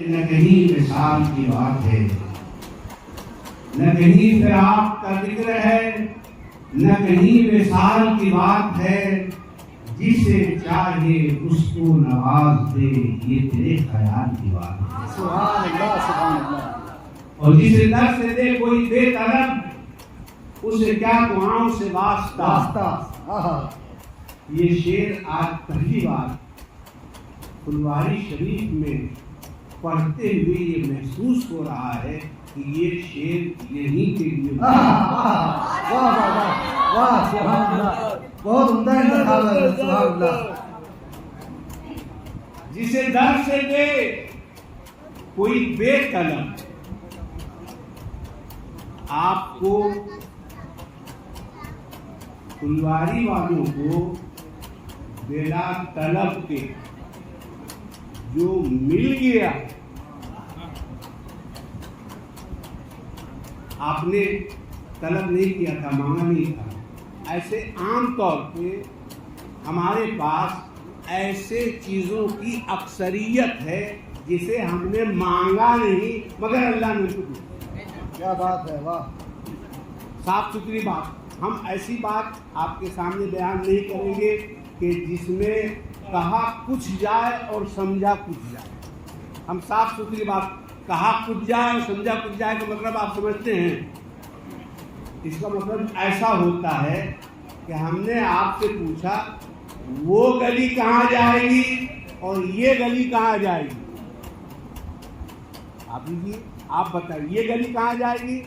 نہ کہیں مثال کی بات ہے، نہ کہیں فراق کا ذکر ہے، نہ کہیں مثال کی بات ہے، جسے چاہے اس کو نواز دے، یہ تیرے خیال کی بات ہے۔ سبحان اللہ سبحان اللہ۔ اور جسے در سے دے کوئی بے طلب، اسے کیا دعاؤں سے واسطہ۔ یہ شعر آج پہلی بار پھلواری شریف میں پڑھتے ہوئے یہ محسوس ہو رہا ہے کہ یہ شعر یہیں کے لیے بہت عمدہ انتخاب ہے، سبحان اللہ۔ جسے در سے دے کوئی بے طلب۔ آپ کو پھلواری والوں کو بلا طلب کے جو مل گیا، آپ نے طلب نہیں کیا تھا، مانگا نہیں تھا۔ ایسے عام طور پہ ہمارے پاس ایسے چیزوں کی اکثریت ہے جسے ہم نے مانگا نہیں مگر اللہ نے کو دیا۔ کیا بات ہے، واہ! صاف ستھری بات، ہم ایسی بات آپ کے سامنے بیان نہیں کریں گے کہ جس میں کہا کچھ جائے اور سمجھا کچھ جائے۔ ہم صاف ستھری بات، کہا کچھ جائے اور سمجھا کچھ جائے کا مطلب آپ سمجھتے ہیں؟ اس کا مطلب ایسا ہوتا ہے کہ ہم نے آپ سے پوچھا وہ گلی کہاں جائے گی اور یہ گلی کہاں جائے گی، آپ بتائیے یہ گلی کہاں جائے گی؟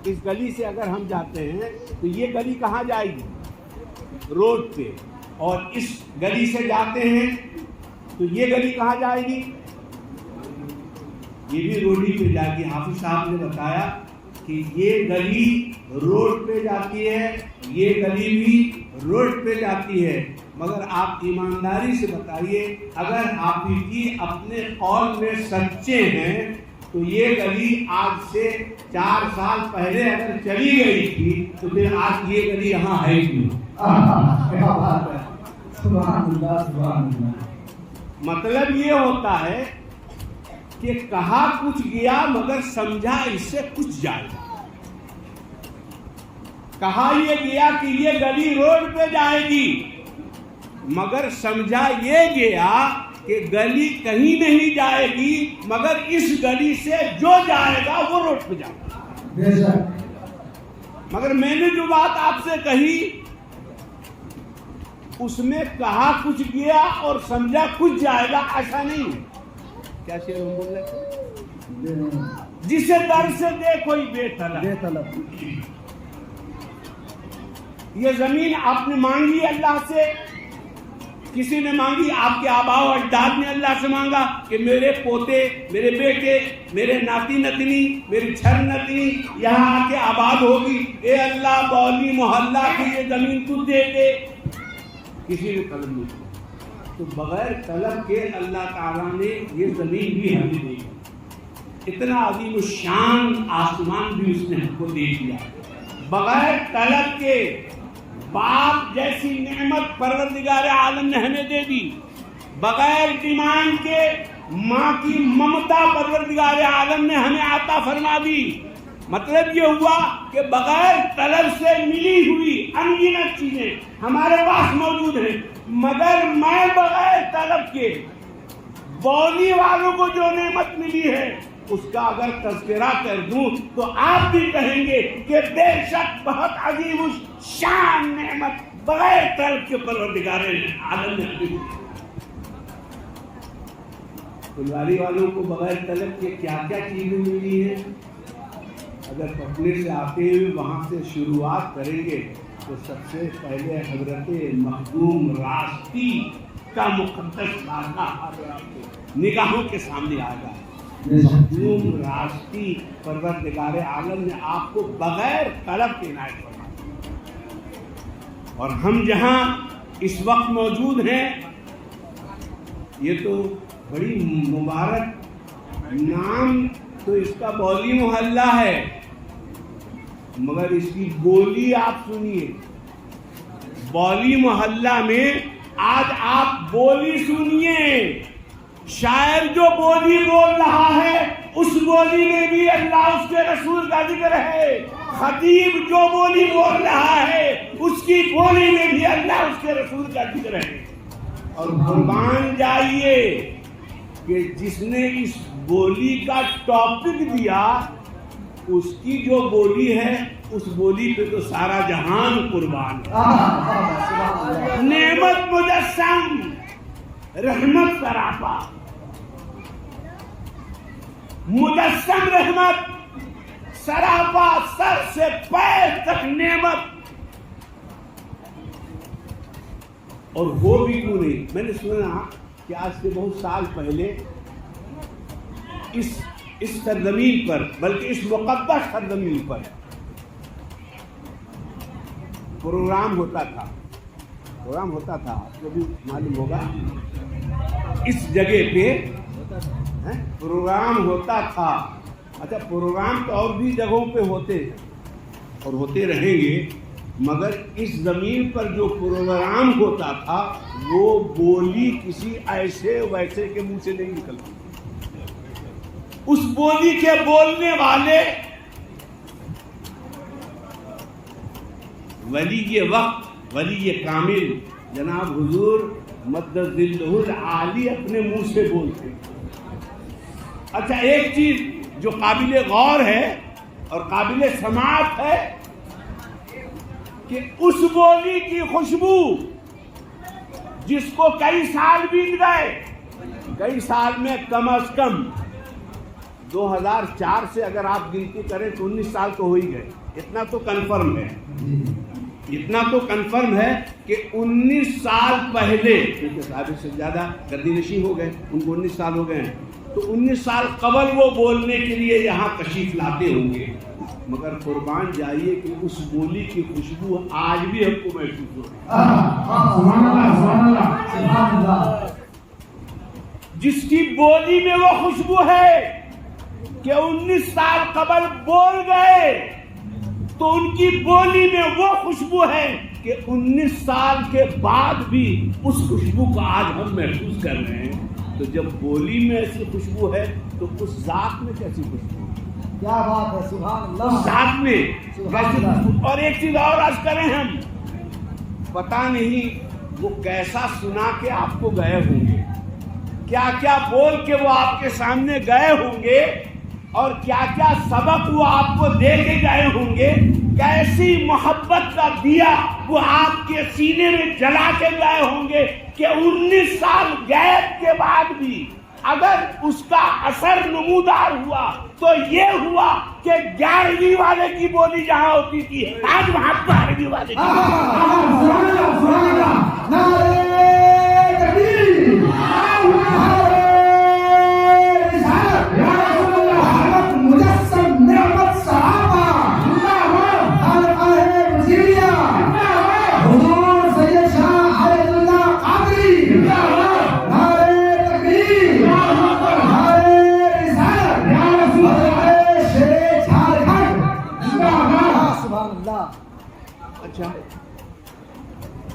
اس گلی سے اگر ہم جاتے ہیں تو یہ گلی کہاں جائے گی؟ روڈ پہ۔ اور اس گلی سے جاتے ہیں تو یہ گلی کہاں جائے گی؟ یہ بھی روڈ ہی پہ جائے گی۔ حافظ صاحب نے بتایا کہ یہ گلی روڈ پہ جاتی ہے، یہ گلی بھی روڈ پہ جاتی ہے، مگر آپ ایمانداری سے بتائیے اگر حافظ جی اپنے قول میں سچے ہیں تو یہ گلی آج سے 4 سال پہلے اگر چلی گئی تھی تو پھر آج یہ گلی یہاں ہے کیوں؟ مطلب یہ ہوتا ہے کہ کہا کچھ گیا مگر سمجھا اس سے کچھ جائے گا۔ کہا یہ گیا کہ یہ گلی روڈ پہ جائے گی مگر سمجھا یہ گیا کہ گلی کہیں نہیں جائے گی مگر اس گلی سے جو جائے گا وہ روڈ پہ جائے گا۔ مگر میں نے جو بات آپ سے کہی اس میں کہا کچھ گیا اور سمجھا کچھ جائے گا، ایسا نہیں۔ کیا شعر ہم بول رہے تھے؟ جسے در سے دے کوئی بے طلب۔ یہ زمین آپ نے مانگی اللہ سے، کسی نے مانگی، آپ کے آباء و اجداد نے اللہ سے مانگا کہ میرے پوتے، میرے بیٹے، میرے ناتی نتنی، میری چھر نتنی یہاں آ کے آباد ہوگی، اے اللہ بولی محلہ کی یہ زمین تو دے دے۔ کسی نے طلب نہیں کیا، تو بغیر طلب کے اللہ تعالیٰ نے یہ زمین بھی ہمیں دے دی۔ اتنا عظیم الشان آسمان بھی اس نے ہم کو دے دیا، بغیر طلب کے۔ باپ جیسی نعمت پروردگار عالم نے ہمیں دے دی، بغیر ڈیمانڈ کے ماں کی ممتا پروردگار عالم نے ہمیں عطا فرما دی۔ مطلب یہ ہوا کہ بغیر طلب سے ملی ہوئی انگنت چیزیں ہمارے پاس موجود ہیں، مگر میں بغیر طلب کے بولی والوں کو جو نعمت ملی ہے اس کا اگر تذکرہ کر دوں تو آپ بھی کہیں گے کہ بے شک بہت عظیم شان نعمت بغیر طلب کے پروردگار عالم نے دی۔ پھلواری والوں کو بغیر طلب کے کیا کیا چیزیں ملی ہیں؟ اگر پٹنے سے آتے ہوئے وہاں سے شروعات کریں گے تو سب سے پہلے حضرت مخدوم راشدی کا مقدس واقعہ نگاہوں کے سامنے آ گا۔ مخدوم راشدی پروردگار عالم نے آپ کو بغیر طلب کے عنایت فرمایا، اور ہم جہاں اس وقت موجود ہیں یہ تو بڑی مبارک نام تو اس کا بولی محلہ ہے، مگر اس کی بولی آپ سنیے۔ بولی محلہ میں آج آپ بولی سنیے شاعر جو بولی بول رہا ہے اس بولی میں بھی اللہ اس کے رسول کا ذکر ہے. خطیب جو بولی بول رہا ہے اس کی بولی میں بھی اللہ اس کے رسول کا ذکر ہے. اور قربان جائیے کہ جس نے اس بولی کا ٹاپک دیا اس کی جو بولی ہے اس بولی پہ تو سارا جہان قربان ہے. نعمت مجسم رحمت سراپا. مجسم رحمت سراپا سر سے پیر تک نعمت. اور وہ بھی کیوں نہیں. میں نے سنا کہ آج سے بہت سال پہلے اس سرزمین پر بلکہ اس مقدس سرزمین پر پروگرام ہوتا تھا آپ کو بھی معلوم ہوگا. اس جگہ پہ پروگرام ہوتا تھا. اچھا پروگرام تو اور بھی جگہوں پہ ہوتے اور ہوتے رہیں گے مگر اس زمین پر جو پروگرام ہوتا تھا وہ بولی کسی ایسے ویسے کے منہ سے نہیں نکلتی. اس بولی کے بولنے والے ولی وقت ولی کامل جناب حضور مدد ذلہ العالی اپنے منہ سے بولتے. اچھا ایک چیز جو قابل غور ہے اور قابل سماعت ہے کہ اس بولی کی خوشبو جس کو کئی سال بیت گئے, کئی سال میں کم از کم 2004 سے اگر آپ گنتی کریں تو 19 سال تو ہو ہی گئے. اتنا تو کنفرم ہے کہ 19 سال پہلے کیونکہ صاحب سے زیادہ گردی نشین ہو گئے, ان کو 19 سال ہو گئے ہیں, تو 19 سال قبل وہ بولنے کے لیے یہاں تشریف لاتے ہوں گے. مگر قربان جائیے کہ اس بولی کی خوشبو آج بھی ہم کو محسوس ہو رہی. جس کی بولی میں وہ خوشبو ہے کہ 19 سال قبل بول گئے تو ان کی بولی میں وہ خوشبو ہے کہ 19 سال کے بعد بھی اس خوشبو کو آج ہم محسوس کر رہے ہیں. تو جب بولی میں ایسی خوشبو ہے تو اس ذات میں کیسی خوشبو؟ کیا بات ہے, سبحان اللہ. اس ذات میں کیسی خوشبو. اور ایک چیز اور عرض کریں, ہم پتہ نہیں وہ کیسا سنا کے آپ کو گئے ہوں گے, کیا کیا بول کے وہ آپ کے سامنے گئے ہوں گے, اور کیا کیا سبق وہ آپ کو دے کے گئے ہوں گے, کیسی محبت کا دیا وہ آپ کے سینے میں جلا کے گئے ہوں گے کہ 19 سال غیب کے بعد بھی اگر اس کا اثر نمودار ہوا تو یہ ہوا کہ 11ویں والے کی بولی جہاں ہوتی تھی آج وہاں 12ویں والے کی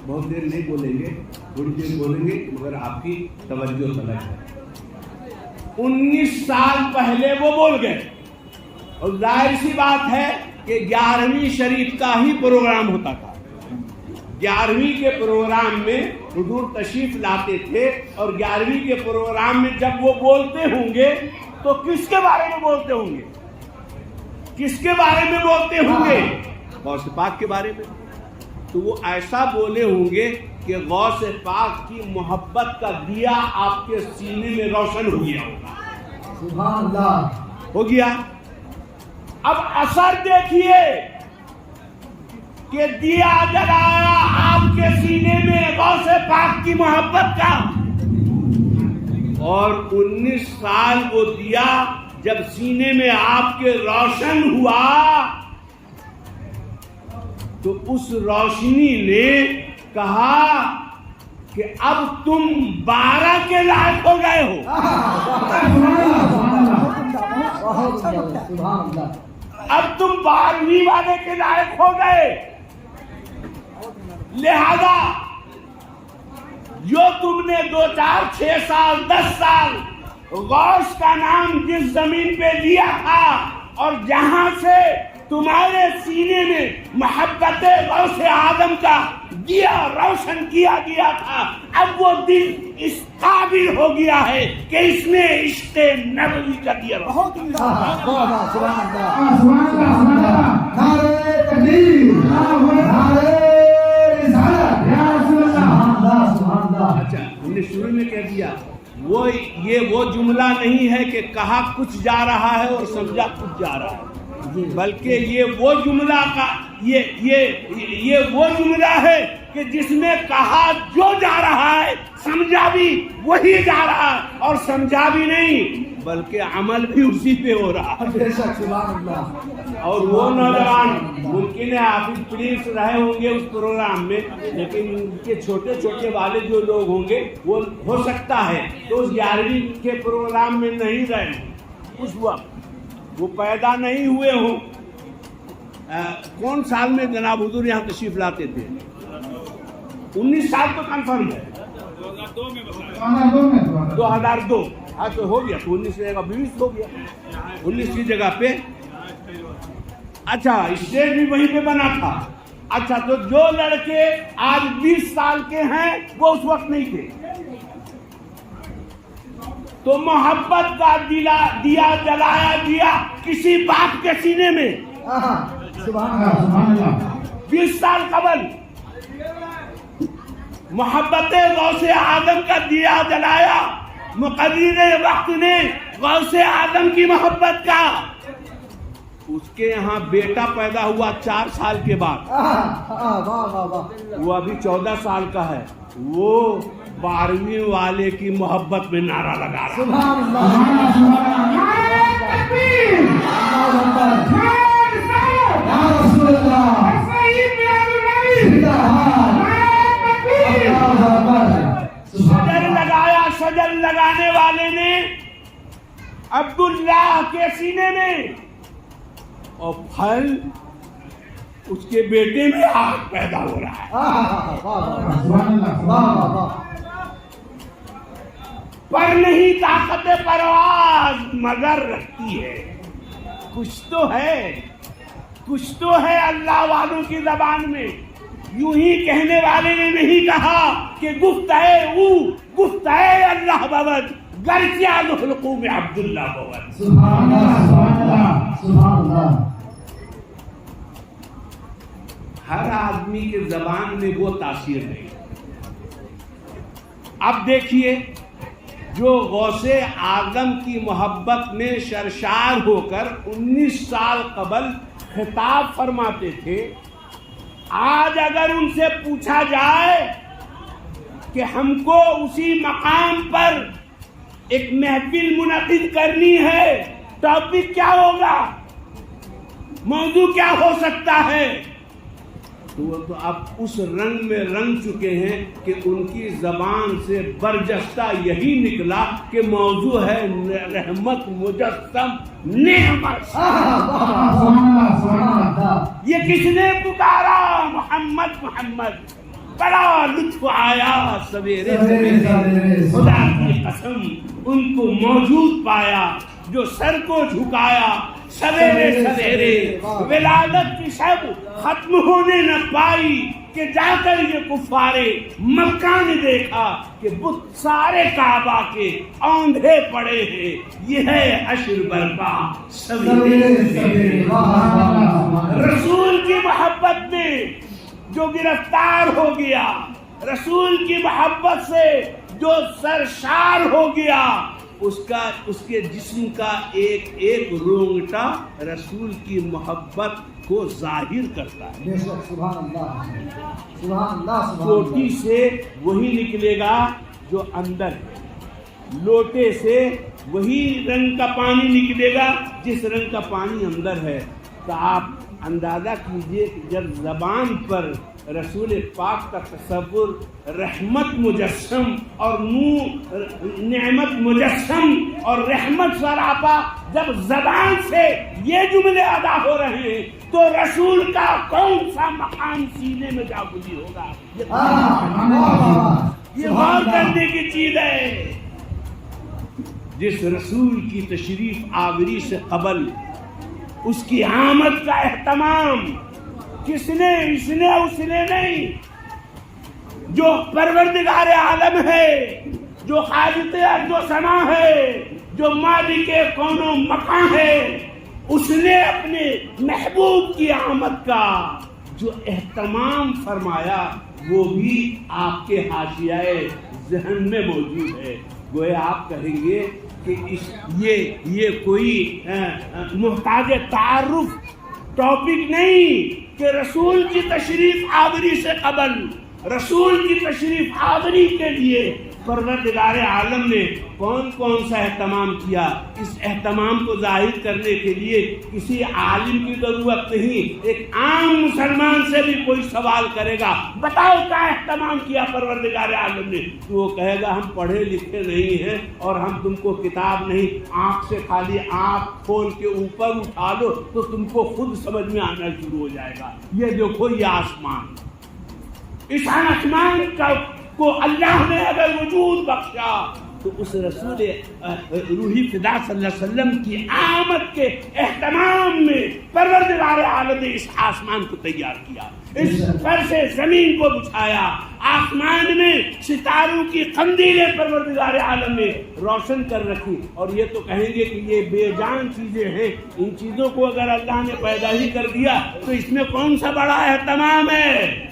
بہت دیر نہیں بولیں گے, تھوڑی دیر بولیں گے مگر آپ کی توجہ طلب ہے. 19 سال پہلے وہ بول گئے اور ظاہر سی بات ہے کہ 11ویں شریف کا ہی پروگرام ہوتا تھا. 11ویں کے پروگرام میں حضور تشریف لاتے تھے اور 11ویں کے پروگرام میں جب وہ بولتے ہوں گے تو کس کے بارے میں بولتے ہوں گے؟ کس کے بارے میں بولتے ہوں گے؟ غوث پاک کے بارے میں. تو وہ ایسا بولے ہوں گے کہ غوث پاک کی محبت کا دیا آپ کے سینے میں روشن ہو گیا ہوگا. سبحان اللہ. ہو گیا. اب اثر دیکھیے کہ دیا جلایا آپ کے سینے میں غوث پاک کی محبت کا, اور 19 سال وہ دیا جب سینے میں آپ کے روشن ہوا تو اس روشنی نے کہا کہ اب تم 12 کے لائق ہو گئے ہو. اب تم 12ویں والے کے لائق ہو گئے. لہذا جو تم نے 2 4 6 سال 10 سال غوث کا نام جس زمین پہ لیا تھا اور جہاں سے تمہارے سینے میں محبت غوث اعظم کا دیا روشن کیا گیا تھا، اب وہ دل اس قابل ہو گیا ہے کہ اس میں عشق نبوی کا دیا بہت اچھا ہم نے شروع میں کہہ دیا وہ جملہ نہیں ہے کہ کہا کچھ جا رہا ہے اور سمجھا کچھ جا رہا ہے، بلکہ یہ وہ جملہ ہے کہ جس میں کہا جو جا رہا ہے سمجھا بھی وہی جا رہا ہے، اور سمجھا بھی نہیں بلکہ عمل بھی اسی پہ ہو رہا ہے۔ اور وہ نوجوان ممکن ہے حافظ پلیس رہے ہوں گے اس پروگرام میں، لیکن ان کے چھوٹے چھوٹے والے جو لوگ ہوں گے وہ ہو سکتا ہے تو اس 11ویں کے پروگرام میں نہیں رہے اس وقت، وہ پیدا نہیں ہوئے ہوں۔ کون سال میں جناب حضور یہاں تشریف لاتے تھے؟ 19 سال تو کنفرم ہے، 2002 ہاں تو ہو گیا، 19 کی جگہ 20 ہو گیا، 19 کی جگہ پہ اچھا اسٹیج بھی وہیں پہ بنا تھا۔ اچھا تو جو لڑکے آج 20 سال کے ہیں وہ اس وقت نہیں تھے، تو محبت کا دیا جلایا دیا کسی باپ کے سینے میں 20 سال قبل محبت غوث اعظم کا دیا جلایا مقرر وقت نے غوث اعظم کی محبت کا۔ اس کے یہاں بیٹا پیدا ہوا 4 سال کے بعد، وہ ابھی 14 سال کا ہے، وہ 12ویں والے کی محبت میں نعرہ لگا رہا شجر لگانے والے نے عبداللہ کے سینے میں، اور پھل اس کے بیٹے میں آگ پیدا ہو رہا ہے۔ پر نہیں طاقت پرواز مگر رکھتی ہے، کچھ تو ہے اللہ والوں کی زبان میں۔ یوں ہی کہنے والے نے نہیں کہا کہ گفت ہے اللہ بود گرچہ الحلقوم میں عبداللہ بود۔ سبحان اللہ۔ ہر آدمی کے زبان میں وہ تاثیر نہیں۔ اب دیکھیے جو غوث اعظم کی محبت میں سرشار ہو کر 19 سال قبل خطاب فرماتے تھے، آج اگر ان سے پوچھا جائے کہ ہم کو اسی مقام پر ایک محفل منعقد کرنی ہے، ٹاپک کیا ہوگا، موضوع کیا ہو سکتا ہے، تو وہ تو اب اس رنگ میں رنگ چکے ہیں کہ ان کی زبان سے برجستہ یہی نکلا کہ موضوع ہے رحمت مجسم نعمت۔ یہ کس نے پکارا؟ محمد محمد۔ بڑا لطف آیا سویرے سویرے، خدا کی قسم ان کو موجود پایا جو سر کو جھکایا سویرے سویرے۔ ولادت کی شب ختم ہونے نہ پائی کہ جا کر یہ کفارے مکہ نے دیکھا کہ بت سارے کعبہ کے اوندھے پڑے ہیں، یہ ہے حشر برپا سویرے سویرے۔ رسول کی محبت میں جو گرفتار ہو گیا، رسول کی محبت سے جو سرشار ہو گیا، اس کے جسم کا ایک ایک رونگٹا رسول کی محبت کو ظاہر کرتا ہے۔ سبحان اللہ، سبحان اللہ۔ لوٹی سے وہی نکلے گا جو اندر ہے، لوٹے سے وہی رنگ کا پانی نکلے گا جس رنگ کا پانی اندر ہے۔ تو آپ اندازہ کیجئے کہ جب زبان پر رسول پاک کا تصور رحمت مجسم اور نور نعمت مجسم اور رحمت سراپا، جب زبان سے یہ جملے ادا ہو رہے ہیں تو رسول کا کون سا مقام سینے میں جا گزری ہوگا؟ یہ غور کرنے کی چیز ہے. جس رسول کی تشریف آوری سے قبل اس کی آمد کا اہتمام کس نے؟ اس نے نہیں. جو پروردگار عالم ہے، جو خالق ارض و سما ہے، جو مالک کون و مکان ہے، اس نے اپنے محبوب کی آمد کا جو اہتمام فرمایا وہ بھی آپ کے حاشیۂ ذہن میں موجود ہے. گویا آپ کہیں گے کہ یہ کوئی محتاج تعارف ٹاپک نہیں کہ رسول کی تشریف آوری سے قبل، رسول کی تشریف آوری کے لیے پروردگار عالم نے کون کون سا اہتمام کیا. اس اہتمام کو ظاہر کرنے کے لیے کسی عالم کی ضرورت نہیں. ایک عام مسلمان سے بھی کوئی سوال کرے گا بتاؤ کیا اہتمام کیا پروردگار عالم نے، تو وہ کہے گا ہم پڑھے لکھے نہیں ہیں اور ہم تم کو کتاب نہیں، آنکھ سے خالی آنکھ کھول کے اوپر اٹھا لو تو تم کو خود سمجھ میں آنا شروع ہو جائے گا. یہ دیکھو یہ آسمان، اس آسمان کو اللہ نے اگر وجود بخشا تو اس رسول روحی فدا صلی اللہ علیہ وسلم کی آمد کے اہتمام میں پروردگار عالم نے اس آسمان کو تیار کیا، اس پر سے زمین کو بچھایا، آسمان میں ستاروں کی قندیلیں پروردگار عالم نے روشن کر رکھی. اور یہ تو کہیں گے کہ یہ بے جان چیزیں ہیں، ان چیزوں کو اگر اللہ نے پیدا ہی کر دیا تو اس میں کون سا بڑا اہتمام ہے؟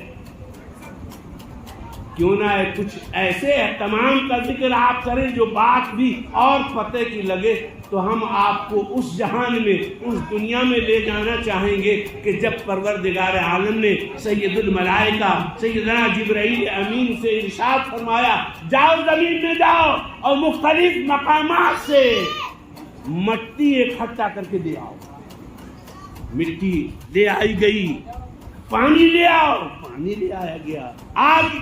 کیوں نہ ہے کچھ ایسے اہتمام کا ذکر آپ کریں جو بات بھی اور پتہ کی لگے. تو ہم آپ کو اس جہان میں، اس دنیا میں لے جانا چاہیں گے کہ جب پروردگار عالم نے سید الملائکہ سیدنا جبرائیل امین سے ارشاد فرمایا جاؤ زمین میں جاؤ اور مختلف مقامات سے مٹی اکٹھا کر کے لے آؤ. مٹی لے آئی گئی، پانی لے آؤ، پانی لے آیا گیا، آگ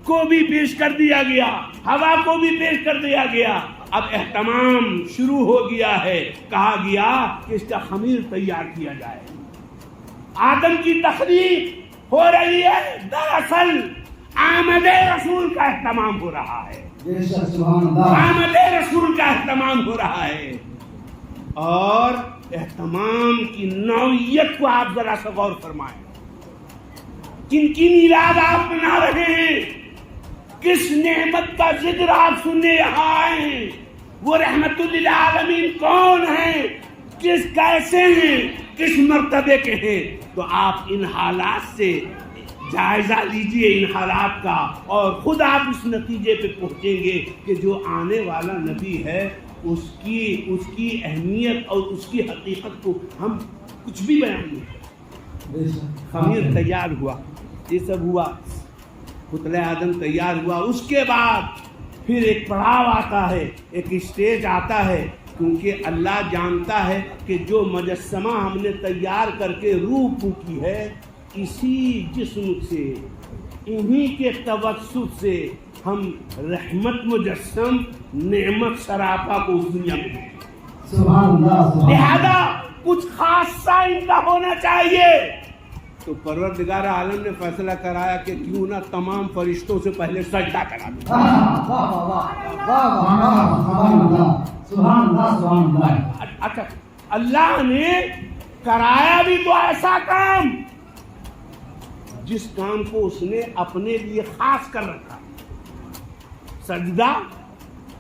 کو بھی پیش کر دیا گیا، ہوا کو بھی پیش کر دیا گیا. اب اہتمام شروع ہو گیا ہے. کہا گیا کہ اس کا خمیر تیار کیا جائے. آدم کی تخلیق ہو رہی ہے، دراصل آمد رسول کا اہتمام ہو رہا ہے. آمد رسول کا اہتمام ہو رہا ہے. اور اہتمام کی نوعیت کو آپ ذرا سا غور فرمائیں. کن کی میلاد آپ منا رہے ہیں، کس نعمت کا ذکر آپ سننے یہاں آئے ہیں، وہ رحمت للعالمین کون ہیں، کیسے ہیں، کس مرتبے کے ہیں. تو آپ ان حالات سے جائزہ لیجئے، ان حالات کا، اور خود آپ اس نتیجے پہ پہنچیں گے کہ جو آنے والا نبی ہے اس کی اہمیت اور اس کی حقیقت کو ہم کچھ بھی بیان نہیں کریں. خمیر تیار ہوا، یہ سب ہوا، پتلہ آدم تیار ہوا. اس کے بعد پھر ایک پڑاؤ آتا ہے، ایک اسٹیج آتا ہے، کیونکہ اللہ جانتا ہے کہ جو مجسمہ ہم نے تیار کر کے روح پھونکی ہے اسی جسم سے، انہی کے توسط سے ہم رحمت مجسم نعمت سراپا کو اس دنیا میں دیں. لہذا کچھ خاصہ ان کا ہونا چاہیے. تو پروردگار عالم نے فیصلہ کرایا کہ کیوں نہ تمام فرشتوں سے پہلے سجدہ کرا دیں. اچھا، اللہ نے کرایا بھی تو ایسا کام جس کام کو اس نے اپنے لیے خاص کر رکھا. سجدہ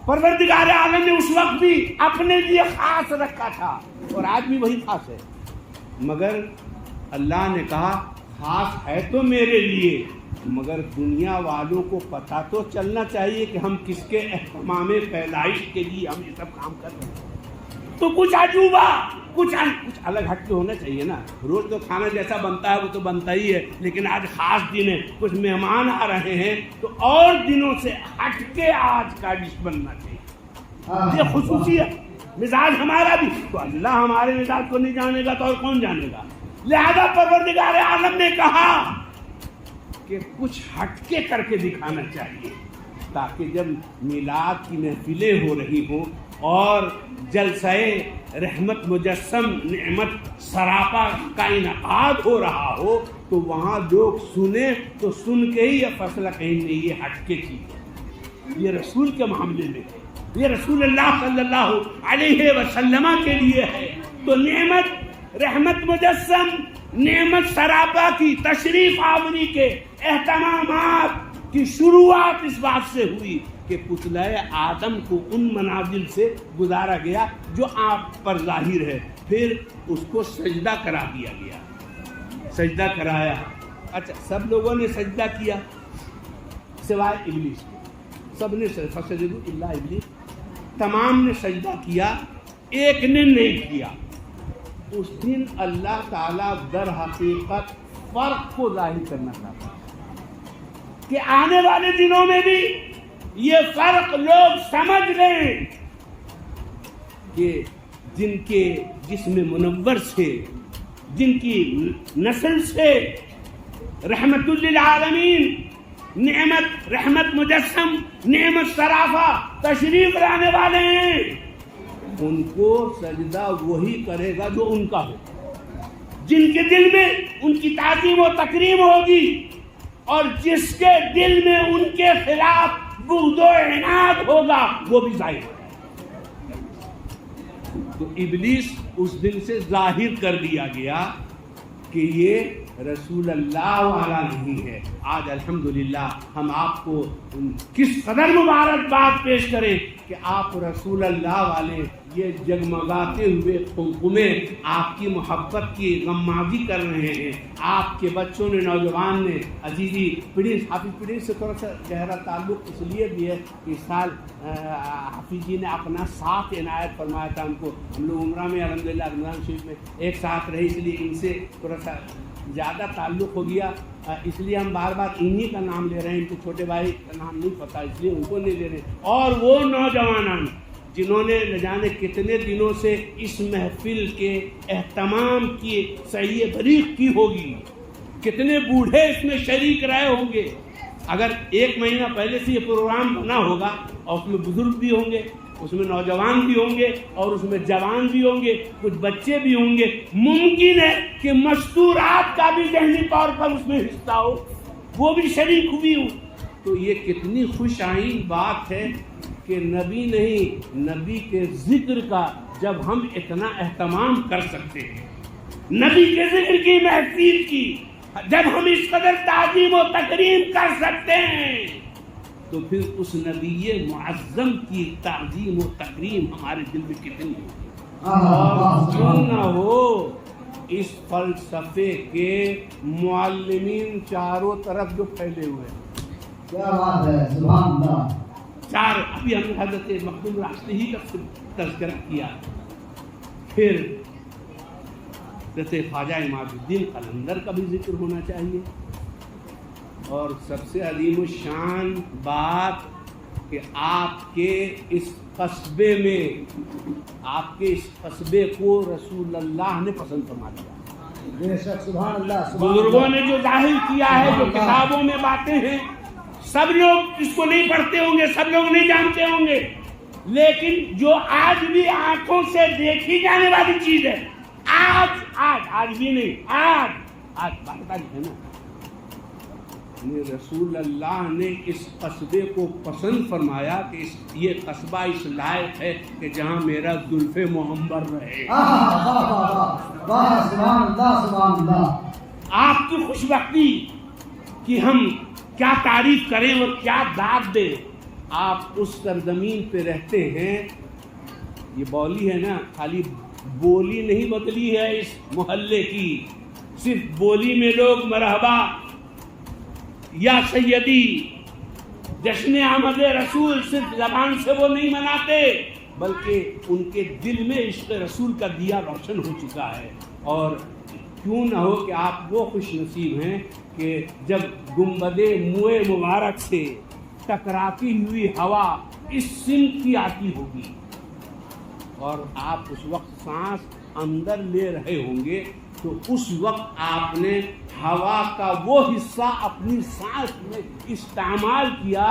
پروردگار عالم نے اس وقت بھی اپنے لیے خاص رکھا تھا اور آج بھی وہی خاص ہے. مگر اللہ نے کہا خاص ہے تو میرے لیے، مگر دنیا والوں کو پتہ تو چلنا چاہیے کہ ہم کس کے اہتمام پیدائش کے لیے ہم یہ سب کام کر رہے ہیں. تو کچھ عجوبہ، کچھ الگ ہٹ کے ہونا چاہیے نا. روز تو کھانا جیسا بنتا ہے وہ تو بنتا ہی ہے، لیکن آج خاص دن ہے، کچھ مہمان آ رہے ہیں تو اور دنوں سے ہٹ کے آج کا ڈش بننا چاہیے. یہ خصوصیت مزاج ہمارا بھی، تو اللہ ہمارے مزاج کو نہیں جانے گا تو اور کون جانے گا. لہذا پروردگار عالم نے کہا کہ کچھ ہٹ کے کر کے دکھانا چاہیے، تاکہ جب میلاد کی محفلیں ہو رہی ہوں اور جلسہ رحمت مجسم نعمت سراپا کا انعقاد ہو رہا ہو تو وہاں لوگ سنیں تو سن کے ہی یہ فیصلہ کہیں نہیں یہ ہٹ کے چیز ہے. یہ رسول کے معاملے میں ہے، یہ رسول اللہ صلی اللہ علیہ وسلم کے لیے ہے۔ تو نعمت رحمت مجسم، نعمت سراپا کی تشریف آوری کے اہتمامات کی شروعات اس بات سے ہوئی کہ پتلہ آدم کو ان منازل سے گزارا گیا جو آپ پر ظاہر ہے، پھر اس کو سجدہ کرا دیا گیا، سجدہ کرایا۔ اچھا، سب لوگوں نے سجدہ کیا سوائے ابلیس کے، سب نے فسجدوا الا ابلیس، تمام نے سجدہ کیا، ایک نے نہیں کیا۔ اس دن اللہ تعالیٰ در حقیقت فرق کو ظاہر کرنا چاہتا ہے کہ آنے والے دنوں میں بھی یہ فرق لوگ سمجھ لیں کہ جن کے جسم منور سے، جن کی نسل سے رحمت للعالمین، نعمت رحمت مجسم، نعمت سرافہ تشریف لانے والے ہیں، ان کو سجدہ وہی کرے گا جو ان کا ہو، جن کے دل میں ان کی تعظیم و تکریم ہوگی، اور جس کے دل میں ان کے خلاف بغض و عناد ہوگا وہ بھی ظاہر ہوگا۔ تو ابلیس اس دن سے ظاہر کر دیا گیا کہ یہ رسول اللہ والا نہیں ہے۔ آج الحمدللہ ہم آپ کو کس قدر مبارکباد پیش کریں کہ آپ رسول اللہ والے، یہ جگمگاتے ہوئے قمقمے آپ کی محبت کی غمازی کر رہے ہیں۔ آپ کے بچوں نے، نوجوان نے، عزیزی پرنس، حافظ پرنس سے تھوڑا سا گہرا تعلق اس لیے بھی ہے کہ اس سال حافظ جی نے اپنا ساتھ عنایت فرمایا تھا ہم کو، ہم لوگ عمرہ میں الحمدللہ رمضان شریف میں ایک ساتھ رہے، اس لیے ان سے تھوڑا سا زیادہ تعلق ہو گیا، اس لیے ہم بار بار انہی کا نام لے رہے ہیں، ان کے چھوٹے بھائی کا نام نہیں پتہ اس لیے ان کو نہیں لے رہے۔ اور وہ نوجوانان جنہوں نے نہ جانے کتنے دنوں سے اس محفل کے اہتمام کی سعی بریق کی ہوگی، کتنے بوڑھے اس میں شریک رہے ہوں گے۔ اگر ایک مہینہ پہلے سے یہ پروگرام بنا ہوگا اور اس میں بزرگ بھی ہوں گے، اس میں نوجوان بھی ہوں گے، اور اس میں جوان بھی ہوں گے، کچھ بچے بھی ہوں گے، ممکن ہے کہ مستورات کا بھی ذہنی طور پر اس میں حصہ ہو، وہ بھی شریک ہوئی ہوں۔ تو یہ کتنی خوش آئین بات ہے کہ نبی نہیں، نبی کے ذکر کا جب ہم اتنا اہتمام کر سکتے ہیں، نبی کے ذکر کی محفل کی جب ہم اس قدر تعظیم و تکریم کر سکتے ہیں، تو پھر اس نبی معظم کی تعظیم و تکریم ہمارے دل میں کتنی ہوگی۔ اور کیوں نہ ہو اس فلسفے کے معلمین چاروں طرف جو پھیلے ہوئے ہیں، کیا بات ہے، سبحان اللہ۔ چار ابھی ہم نے حضرت مخدوم راشدی ہی کا تذکرہ کیا، پھر حضرت خواجہ عماد الدین قلندر کا بھی ذکر ہونا چاہیے، اور سب سے عظیم الشان بات کہ آپ کے اس قصبے میں، آپ کے اس قصبے کو رسول اللہ نے پسند فرما دیا۔ بے شک، سبحان اللہ۔ بزرگوں نے جو ظاہر کیا ہے، جو کتابوں میں باتیں ہیں، سب لوگ اس کو نہیں پڑھتے ہوں گے، سب لوگ نہیں جانتے ہوں گے، لیکن جو آج بھی آنکھوں سے دیکھی جانے والی چیز ہے، آج بھی نہیں، آج بات ہے نا، رسول اللہ نے اس قصبے کو پسند فرمایا کہ یہ قصبہ اس لائق ہے کہ جہاں میرا زلف محمر رہے۔ سبحان اللہ، سبحان اللہ۔ آپ کی خوش بختی کہ ہم کیا تعریف کریں اور کیا داد دیں۔ آپ اس سرزمین پہ رہتے ہیں، یہ بولی ہے نا، خالی بولی نہیں بدلی ہے اس محلے کی، صرف بولی میں لوگ مرحبا یا سیدی، جشن آمد رسول صرف زبان سے وہ نہیں مناتے، بلکہ ان کے دل میں عشق رسول کا دیا روشن ہو چکا ہے۔ اور کیوں نہ ہو کہ آپ وہ خوش نصیب ہیں کہ جب گنبد موئے مبارک سے ٹکراتی ہوئی ہوا اس سمت کی آتی ہوگی اور آپ اس وقت سانس اندر لے رہے ہوں گے، تو اس وقت آپ نے ہوا کا وہ حصہ اپنی سانس میں استعمال کیا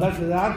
10,000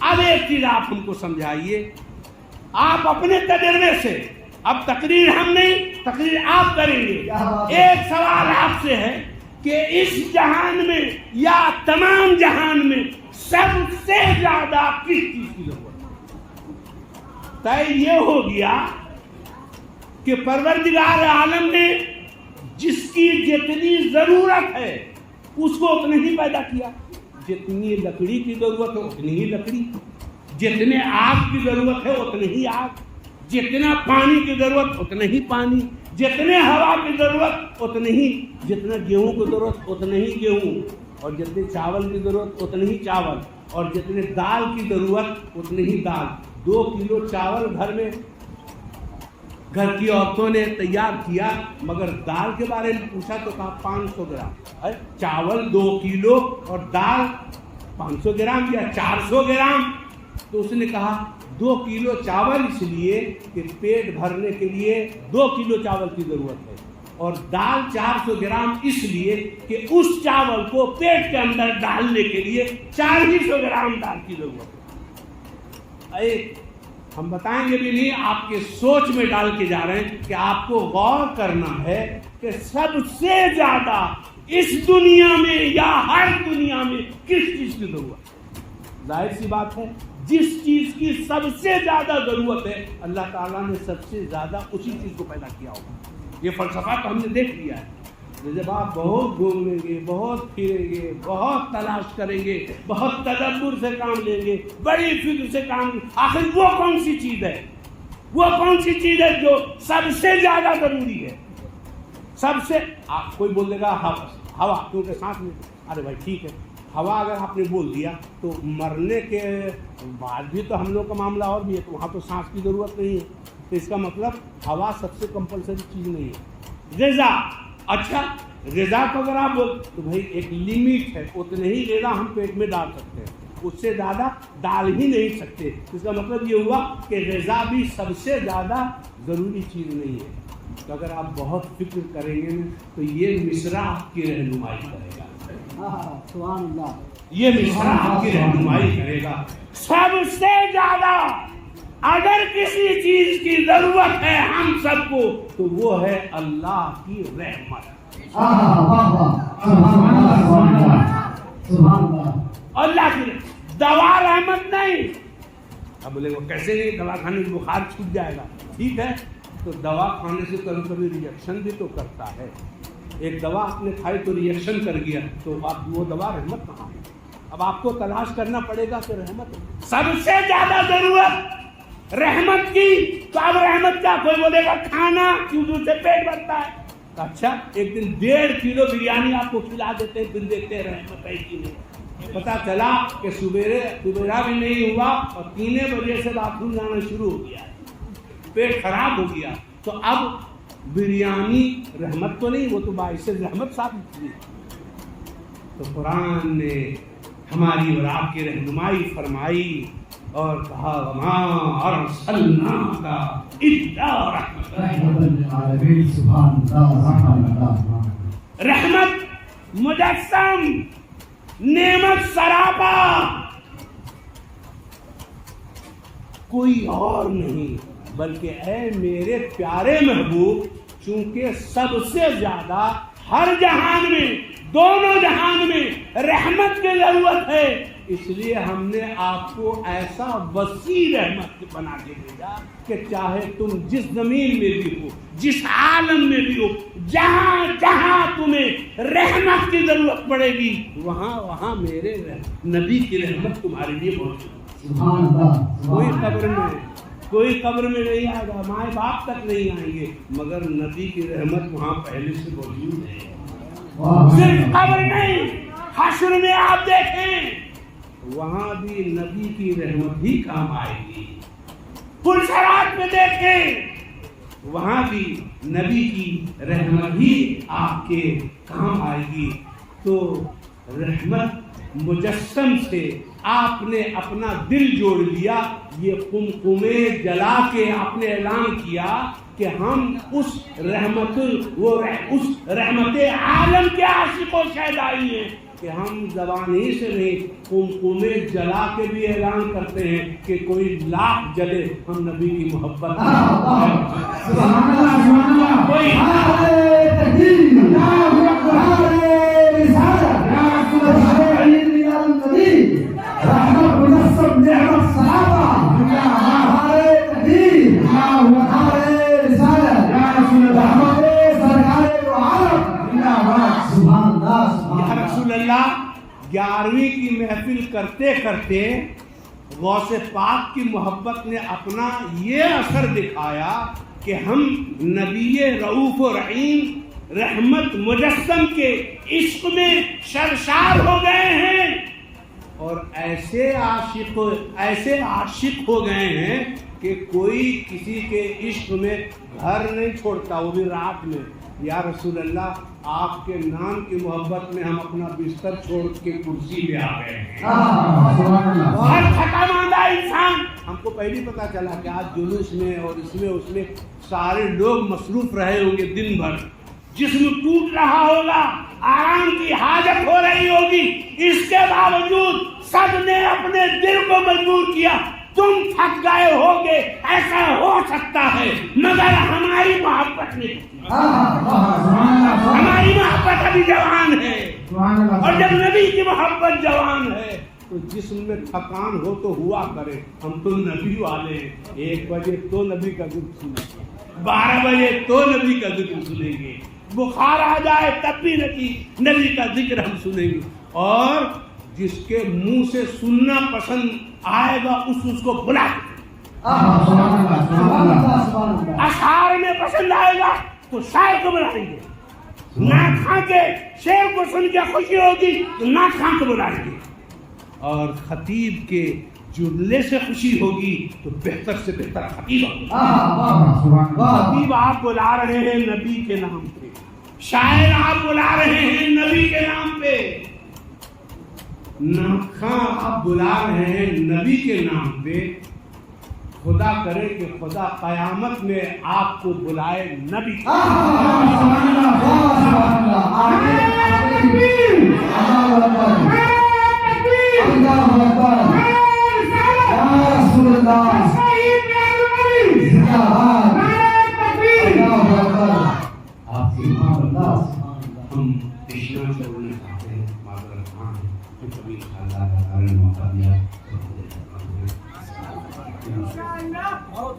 اب ایک چیز آپ ہم کو سمجھائیے، آپ اپنے تجربے سے، اب تقریر ہم نہیں، تقریر آپ کریں گے. ایک سوال آپ سے ہے کہ اس جہان میں یا تمام جہان میں سب سے زیادہ کس چیز کی ضرورت ہے؟ طے یہ ہو گیا کہ پروردگار عالم نے جس کی جتنی ضرورت ہے اس کو اتنا ہی پیدا کیا. جتنی لکڑی کی ضرورت ہے اتنی ہی لکڑی، جتنے آگ کی ضرورت ہے اتنی ہی آگ، جتنا پانی کی ضرورت اتنا ہی پانی، جتنے ہوا کی ضرورت اتنے ہی، جتنا گیہوں کی ضرورت اتنے ہی گیہوں، اور جتنے چاول کی ضرورت اتنے ہی چاول، اور جتنے دال کی ضرورت اتنے ہی دال. 2 کلو چاول گھر کی عورتوں نے تیار کیا، مگر دال کے بارے میں پوچھا تو کہا 500 گرام. چاول 2 کلو اور دال 500 گرام یا 400 گرام. تو اس نے کہا 2 کلو چاول اس لیے کہ پیٹ بھرنے کے لیے 2 کلو چاول کی ضرورت ہے، اور دال 400 گرام اس لیے کہ اس چاول کو پیٹ کے اندر ڈالنے کے لیے 400 گرام دال کی ضرورت ہے. ہم بتائیں گے بھی نہیں، آپ کے سوچ میں ڈال کے جا رہے ہیں کہ آپ کو غور کرنا ہے کہ سب سے زیادہ اس دنیا میں یا ہر دنیا میں کس چیز کی ضرورت ہے. ظاہر سی بات ہے جس چیز کی سب سے زیادہ ضرورت ہے اللہ تعالیٰ نے سب سے زیادہ اسی چیز کو پیدا کیا ہوگا. یہ فلسفہ تو ہم نے دیکھ لیا ہے. جب آپ بہت گھومیں گے، بہت پھریں گے، بہت تلاش کریں گے، بہت تدبر سے کام لیں گے، بڑی فکر سے کام لیں گے، آخر وہ کون سی چیز ہے، وہ کون سی چیز ہے جو سب سے زیادہ ضروری ہے؟ سب سے آپ کوئی بول دے گا ہوا، کیونکہ سانس میں. ارے بھائی ٹھیک ہے، ہوا اگر آپ نے بول دیا تو مرنے کے بعد بھی تو ہم لوگ کا معاملہ اور بھی ہے، تو وہاں تو سانس کی ضرورت نہیں ہے. تو اس کا مطلب ہوا سب سے کمپلسری چیز نہیں ہے. غذا، اچھا غذا کو اگر آپ بول تو بھائی ایک لمٹ ہے، اتنے ہی غذا ہم پیٹ میں ڈال سکتے ہیں، اس سے زیادہ ڈال ہی نہیں سکتے. اس کا مطلب یہ ہوا کہ غذا بھی سب سے زیادہ ضروری چیز نہیں ہے. تو اگر آپ بہت فکر کریں گے تو یہ مصرع آپ کی رہنمائی کرے گا. سبحان اللہ. یہ مصرع آپ کی رہنمائی کرے گا. سب سے زیادہ اگر کسی چیز کی ضرورت ہے ہم سب کو تو وہ ہے اللہ کی رحمت. اللہ کی دوا رحمت نہیں. اب بولے وہ کیسے نہیں، دوا کھانے سے بخار چھوٹ جائے گا. ٹھیک ہے، تو دوا کھانے سے کبھی کبھی ریئیکشن بھی تو کرتا ہے. ایک دوا آپ نے کھائی تو ریئیکشن کر گیا، تو آپ وہ دوا رحمت کہاں ہے؟ اب آپ کو تلاش کرنا پڑے گا کہ رحمت سب سے زیادہ ضرورت رحمت کی. تو اب رحمت کا کوئی بولے گا کھانا، کیوں سے پیٹ بھرتا ہے. اچھا ایک دن 1.5 کلو بریانی آپ کو کھلا دیتے ہیں، پھر دیکھتے ہیں رحمت ہے کہ نہیں. پتا چلا کہ سبیرا بھی نہیں ہوا اور 3 بجے سے باتھ روم جانا شروع ہو گیا، پیٹ خراب ہو گیا. تو اب بریانی رحمت تو نہیں، وہ تو باعث رحمت ثابت ہوئی. تو قرآن نے ہماری اور آپ کی رہنمائی فرمائی اور کہا وما ارسلناک الا رحمۃ للعالمین. رحمت مجسم، نعمت سراپا، کوئی اور نہیں بلکہ اے میرے پیارے محبوب، چونکہ سب سے زیادہ ہر جہان میں، دونوں جہان میں رحمت کی ضرورت ہے، اس لیے ہم نے آپ کو ایسا وسیع رحمت بنا کے بھیجا کہ چاہے تم جس زمین میں بھی ہو، جس عالم میں بھی ہو، جہاں جہاں تمہیں رحمت کی ضرورت پڑے گی وہاں میرے نبی کی رحمت تمہارے لیے موجود ہے. کوئی قبر میں نہیں آئے گا، ماں باپ تک نہیں آئیں گے، مگر نبی کی رحمت وہاں پہلے سے موجود ہے. صرف قبر نہیں، حشر میں آپ دیکھیں وہاں بھی نبی کی رحمت ہی کام آئے گی. پلسرات میں دیکھیں وہاں بھی نبی کی رحمت ہی آپ کے کام آئے گی. تو رحمت مجسم سے آپ نے اپنا دل جوڑ لیا. یہ قمقمے جلا کے آپ نے اعلان کیا کہ ہم اس رحمت عالم کے عاشق و شہدائی ہیں. کہ ہم زبان ہی سے نہیں قمقمے جلا کے بھی اعلان کرتے ہیں کہ کوئی لاکھ جلے ہم نبی کی محبت سبحان اللہ سبحان اللہ کوئی یا رسول اللہ 11ویں کی محفل کرتے کرتے غوث پاک کی محبت نے اپنا یہ اثر دکھایا کہ ہم نبی رؤوف و رحیم رحمت مجسم کے عشق میں سرشار ہو گئے ہیں اور ایسے عاشق ہو گئے ہیں کہ کوئی کسی کے عشق میں گھر نہیں چھوڑتا، وہ بھی رات میں۔ یا رسول اللہ آپ کے نام کی محبت میں ہم اپنا بستر چھوڑ کے کرسی پہ آ گئے ہیں۔ ہر تھکا ماندہ انسان، ہم کو پہلے پتا چلا کہ آج جلوس میں اور اس میں سارے لوگ مصروف رہے ہوں گے دن بھر، جسم ٹوٹ رہا ہوگا، آرام کی حاجت ہو رہی ہوگی، اس کے باوجود سب نے اپنے دل کو مجبور کیا تم تھک گئے ہوگے، ایسا ہو سکتا ہے مگر ہماری محبت نہیں، ہماری محبت ابھی جوان ہے، اور جب نبی کی محبت جوان ہے تو جسم میں تھکان ہو تو ہوا کرے، ہم تو نبی والے ہیں، 1 بجے تو نبی کا ذکر سنیں گے، 12 بجے تو نبی کا ذکر سنیں گے، بخار آ جائے تب بھی نبی کا ذکر ہم سنیں گے، اور جس کے منہ سے سننا پسند آئے گا اس کو بلا اشعار میں پسند آئے گا تو شاعر کو بلائیں گے، نعت خواں کے شعر کو سن کے خوشی ہوگی تو نعت خواں کو بلائیں گے، اور خطیب کے جملے سے خوشی ہوگی تو بہتر سے بہتر خطیب ہوگا۔ خطیب آپ بلا رہے ہیں نبی کے نام پہ، شاعر آپ بلا رہے ہیں نبی کے نام پہ، نعت خواں آپ بلا رہے ہیں نبی کے نام پہ، خدا کرے کہ خدا قیامت میں آپ کو بلائے نبی ہم تشنا چھوڑنا چاہتے ہیں، معذرت خواہ ہیں، کبھی اللہ تعالیٰ نے موقع دیا بہت